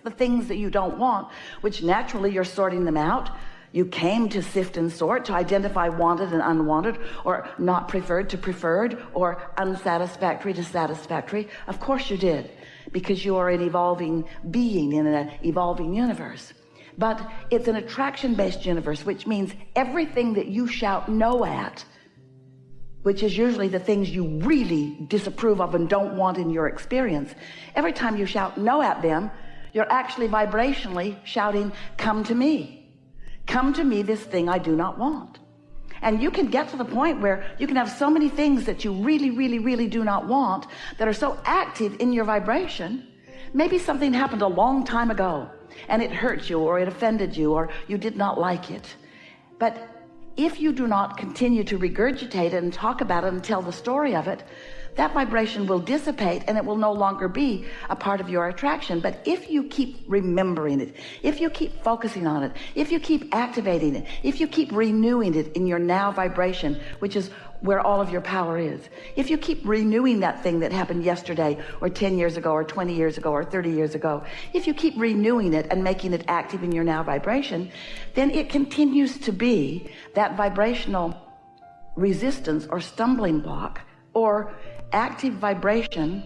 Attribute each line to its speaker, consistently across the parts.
Speaker 1: the things that you don't want, which naturally you're sorting them out. You came to sift and sort, to identify wanted and unwanted, or not preferred to preferred, or unsatisfactory to satisfactory. Of course you did, because you are an evolving being in an evolving universe. But it's an attraction-based universe, which means everything that you shout no at, which is usually the things you really disapprove of and don't want in your experience, every time you shout no at them, you're actually vibrationally shouting, come to me. Come to me, this thing I do not want. And you can get to the point where you can have so many things that you really, really, really do not want that are so active in your vibration. Maybe something happened a long time ago and it hurt you, or it offended you, or you did not like it. But if you do not continue to regurgitate it and talk about it and tell the story of it, that vibration will dissipate and it will no longer be a part of your attraction. But if you keep remembering it, if you keep focusing on it, if you keep activating it, if you keep renewing it in your now vibration, which is where all of your power is, if you keep renewing that thing that happened yesterday or 10 years ago or 20 years ago or 30 years ago, if you keep renewing it and making it active in your now vibration, then it continues to be that vibrational resistance or stumbling block or active vibration.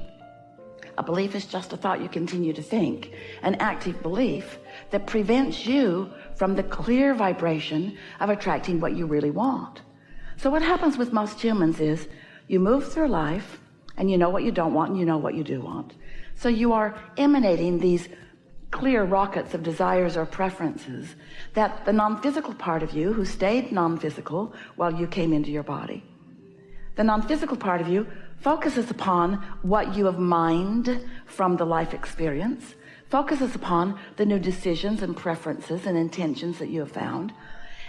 Speaker 1: A belief is just a thought you continue to think. An active belief that prevents you from the clear vibration of attracting what you really want. So what happens with most humans is you move through life and you know what you don't want and you know what you do want. So you are emanating these clear rockets of desires or preferences that the non-physical part of you, who stayed non-physical while you came into your body, the non-physical part of you focuses upon what you have mined from the life experience, focuses upon the new decisions and preferences and intentions that you have found,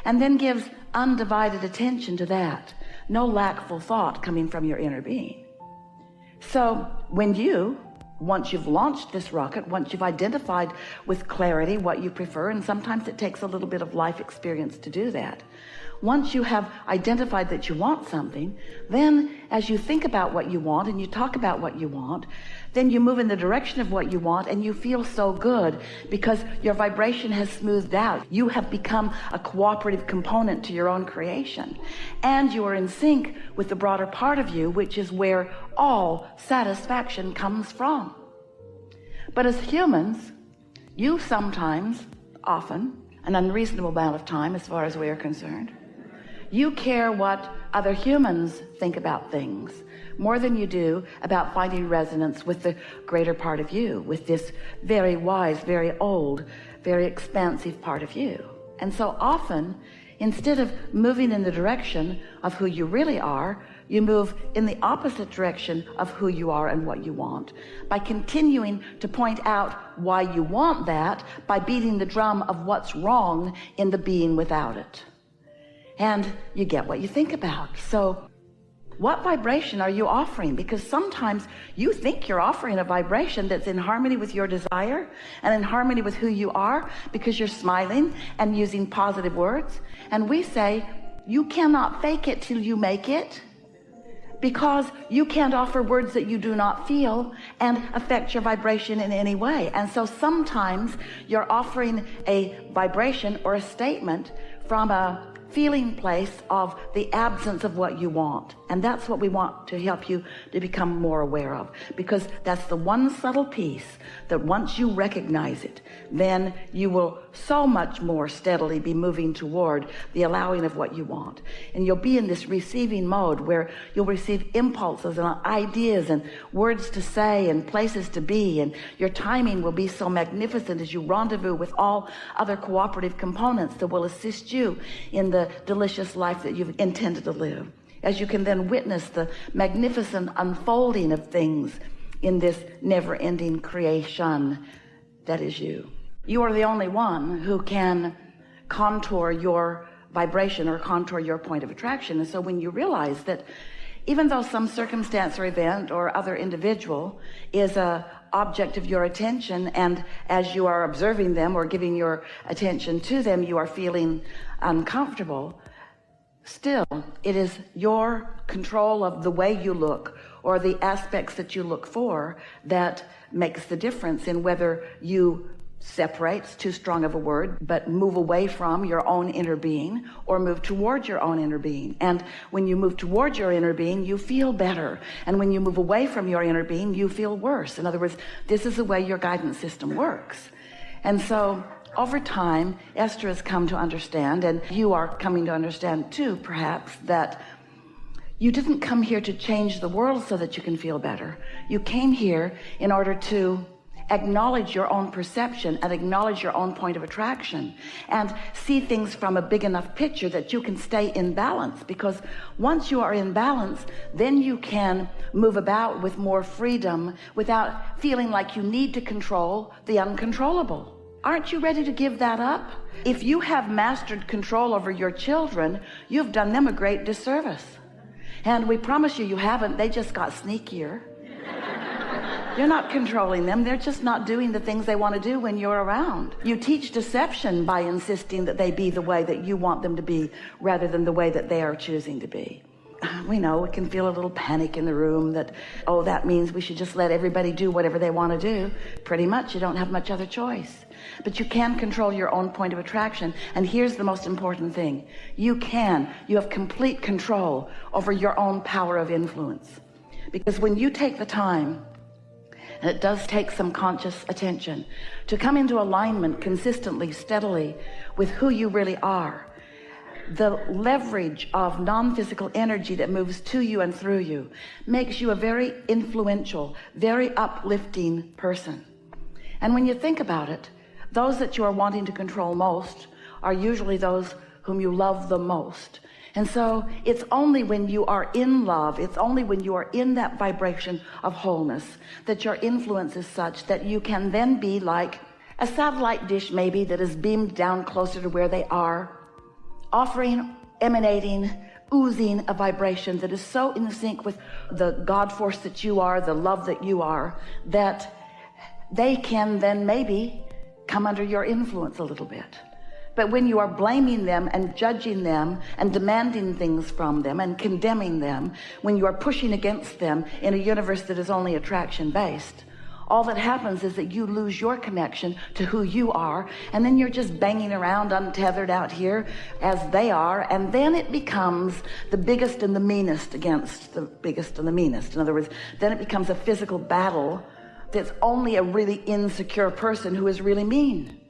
Speaker 1: and then gives undivided attention to that. No lackful thought coming from your inner being. So when you, once you've launched this rocket, once you've identified with clarity what you prefer, and sometimes it takes a little bit of life experience to do that, once you have identified that you want something, then as you think about what you want and you talk about what you want, then you move in the direction of what you want and you feel so good because your vibration has smoothed out. You have become a cooperative component to your own creation. And you are in sync with the broader part of you, which is where all satisfaction comes from. But as humans, you sometimes, often, an unreasonable amount of time as far as we are concerned, you care what other humans think about things more than you do about finding resonance with the greater part of you, with this very wise, very old, very expansive part of you. And so often, instead of moving in the direction of who you really are, you move in the opposite direction of who you are and what you want, by continuing to point out why you want that, by beating the drum of what's wrong in the being without it. And you get what you think about. So what vibration are you offering? Because sometimes you think you're offering a vibration that's in harmony with your desire and in harmony with who you are because you're smiling and using positive words. And we say, you cannot fake it till you make it, because you can't offer words that you do not feel and affect your vibration in any way. And so sometimes you're offering a vibration or a statement from a feeling place of the absence of what you want. And that's what we want to help you to become more aware of, because that's the one subtle piece that once you recognize it, then you will so much more steadily be moving toward the allowing of what you want. And you'll be in this receiving mode where you'll receive impulses and ideas and words to say and places to be, and your timing will be so magnificent as you rendezvous with all other cooperative components that will assist you in the delicious life that you've intended to live, as you can then witness the magnificent unfolding of things in this never-ending creation that is you. You are the only one who can contour your vibration or contour your point of attraction. And so when you realize that even though some circumstance or event or other individual is a object of your attention, and as you are observing them or giving your attention to them, you are feeling uncomfortable, still it is your control of the way you look or the aspects that you look for that makes the difference in whether you separate's too strong of a word, but move away from your own inner being or move towards your own inner being. And when you move towards your inner being, you feel better. And when you move away from your inner being, you feel worse. In other words, this is the way your guidance system works. And so over time, Esther has come to understand, and you are coming to understand too, perhaps, that you didn't come here to change the world so that you can feel better. You came here in order to acknowledge your own perception and acknowledge your own point of attraction and see things from a big enough picture that you can stay in balance. Because once you are in balance, then you can move about with more freedom without feeling like you need to control the uncontrollable. Aren't you ready to give that up? If you have mastered control over your children, you've done them a great disservice. And we promise you, you haven't. They just got sneakier. You're not controlling them. They're just not doing the things they want to do when you're around. You teach deception by insisting that they be the way that you want them to be rather than the way that they are choosing to be. We know we can feel a little panic in the room that, oh, that means we should just let everybody do whatever they want to do. Pretty much, you don't have much other choice. But you can control your own point of attraction. And here's the most important thing. You have complete control over your own power of influence. Because when you take the time, and it does take some conscious attention, to come into alignment consistently, steadily with who you really are, the leverage of non-physical energy that moves to you and through you makes you a very influential, very uplifting person. And when you think about it, those that you are wanting to control most are usually those whom you love the most. And so it's only when you are in love, it's only when you are in that vibration of wholeness that your influence is such that you can then be like a satellite dish maybe that is beamed down closer to where they are, offering, emanating, oozing a vibration that is so in sync with the God force that you are, the love that you are, that they can then maybe come under your influence a little bit. But when you are blaming them and judging them and demanding things from them and condemning them, when you are pushing against them in a universe that is only attraction based, all that happens is that you lose your connection to who you are, and then you're just banging around untethered out here as they are, and then it becomes the biggest and the meanest against the biggest and the meanest. In other words, then it becomes a physical battle that's only a really insecure person who is really mean.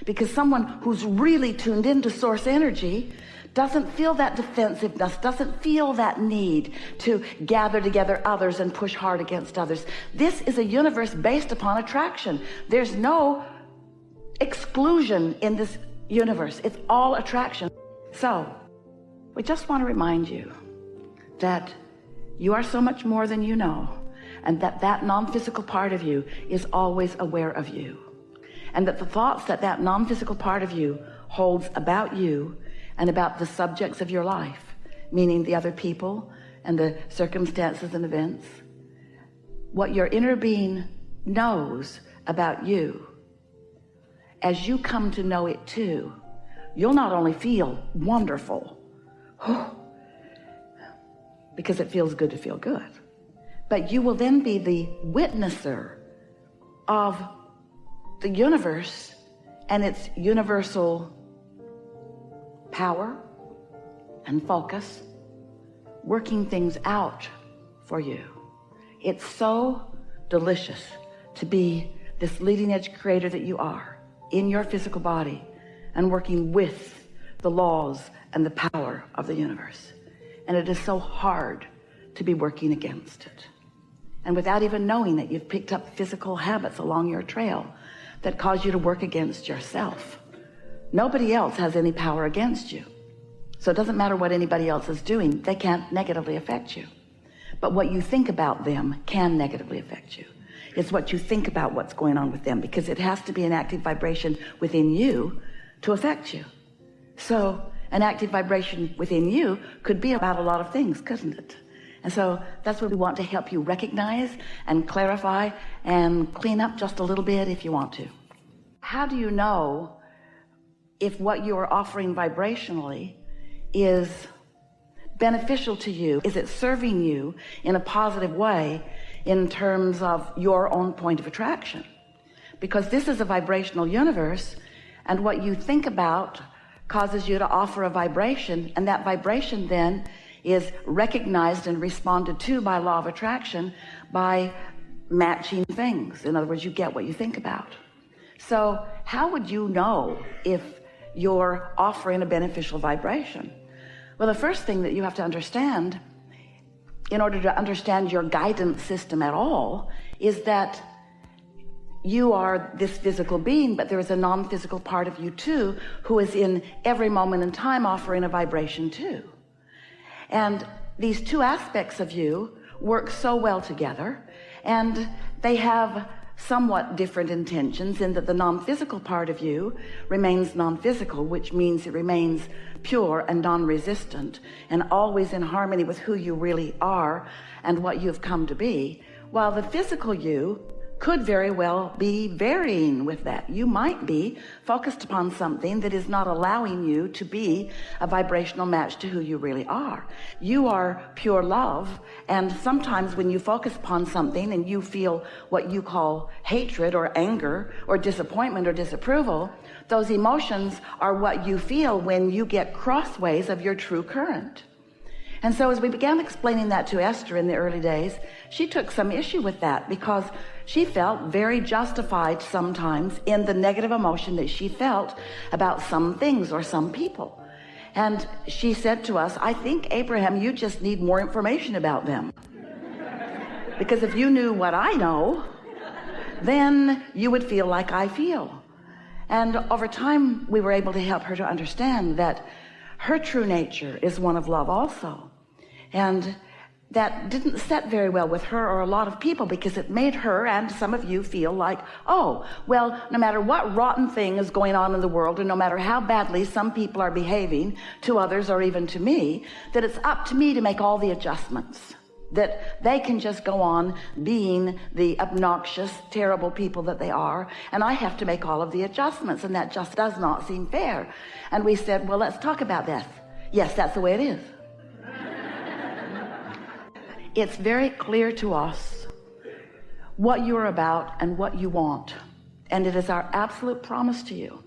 Speaker 1: Because someone who's really tuned into source energy doesn't feel that defensiveness, doesn't feel that need to gather together others and push hard against others. This is a universe based upon attraction. There's no exclusion in this universe. It's all attraction. So we just want to remind you that you are so much more than you know, and that non-physical part of you is always aware of you. And that the thoughts that non-physical part of you holds about you and about the subjects of your life, meaning the other people and the circumstances and events, what your inner being knows about you, as you come to know it too, you'll not only feel wonderful, because it feels good to feel good, but you will then be the witnesser of the universe and its universal power and focus working things out for you. It's so delicious to be this leading edge creator that you are in your physical body and working with the laws and the power of the universe. And it is so hard to be working against it. And without even knowing it, you've picked up physical habits along your trail that cause you to work against yourself. Nobody else has any power against you. So it doesn't matter what anybody else is doing. They can't negatively affect you. But what you think about them can negatively affect you. It's what you think about what's going on with them, because it has to be an active vibration within you to affect you. So an active vibration within you could be about a lot of things, couldn't it? And so that's what we want to help you recognize and clarify and clean up just a little bit if you want to. How do you know if what you are offering vibrationally is beneficial to you? Is it serving you in a positive way in terms of your own point of attraction? because this is a vibrational universe, and what you think about causes you to offer a vibration, and that vibration then is recognized and responded to by law of attraction by matching things. In other words, you get what you think about. So how would you know if you're offering a beneficial vibration? Well, the first thing that you have to understand in order to understand your guidance system at all is that you are this physical being, but there is a non-physical part of you too, who is in every moment in time offering a vibration too. And these two aspects of you work so well together, and they have somewhat different intentions in that the non-physical part of you remains non-physical, which means it remains pure and non-resistant and always in harmony with who you really are and what you've come to be, while the physical you could very well be varying with that. You might be focused upon something that is not allowing you to be a vibrational match to who you really are. You are pure love, and sometimes when you focus upon something and you feel what you call hatred or anger or disappointment or disapproval, those emotions are what you feel when you get crossways of your true current. And so as we began explaining that to Esther in the early days, she took some issue with that because she felt very justified sometimes in the negative emotion that she felt about some things or some people. And she said to us, I think, Abraham, you just need more information about them. Because if you knew what I know, then you would feel like I feel. And over time, we were able to help her to understand that her true nature is one of love also. And that didn't set very well with her or a lot of people, because it made her and some of you feel like, oh, well, no matter what rotten thing is going on in the world, and no matter how badly some people are behaving to others or even to me, that it's up to me to make all the adjustments, that they can just go on being the obnoxious, terrible people that they are, and I have to make all of the adjustments, and that just does not seem fair. And we said, well, let's talk about this. Yes, that's the way it is. It's very clear to us what you're about and what you want, and it is our absolute promise to you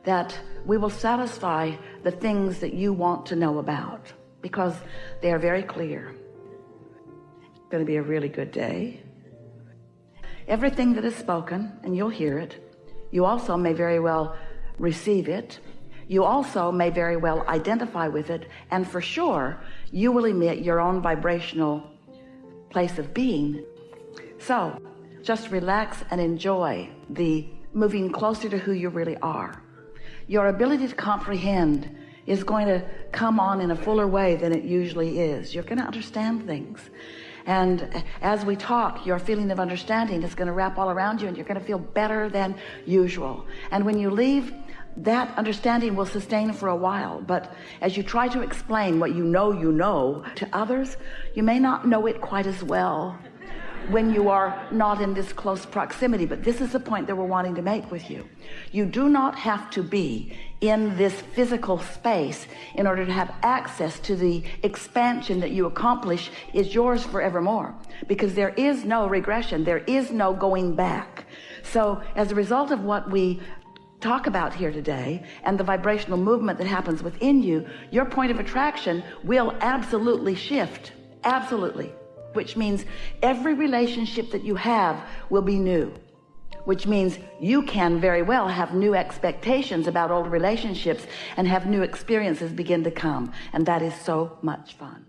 Speaker 1: that we will satisfy the things that you want to know about, because they are very clear. It's going to be a really good day. Everything that is spoken, and you'll hear it, you also may very well receive it. You also may very well identify with it, and for sure you will emit your own vibrational place of being. So just relax and enjoy the moving closer to who you really are. Your ability to comprehend is going to come on in a fuller way than it usually is. You're going to understand things, and as we talk, your feeling of understanding is going to wrap all around you, and you're going to feel better than usual. And when you leave, that understanding will sustain for a while, but as you try to explain what you know to others, you may not know it quite as well when you are not in this close proximity. But this is the point that we're wanting to make with you. You do not have to be in this physical space in order to have access to the expansion that you accomplish is yours forevermore, because there is no regression, there is no going back. So as a result of what we talk about here today and the vibrational movement that happens within you, your point of attraction will absolutely shift, absolutely, which means every relationship that you have will be new, which means you can very well have new expectations about old relationships and have new experiences begin to come, and that is so much fun.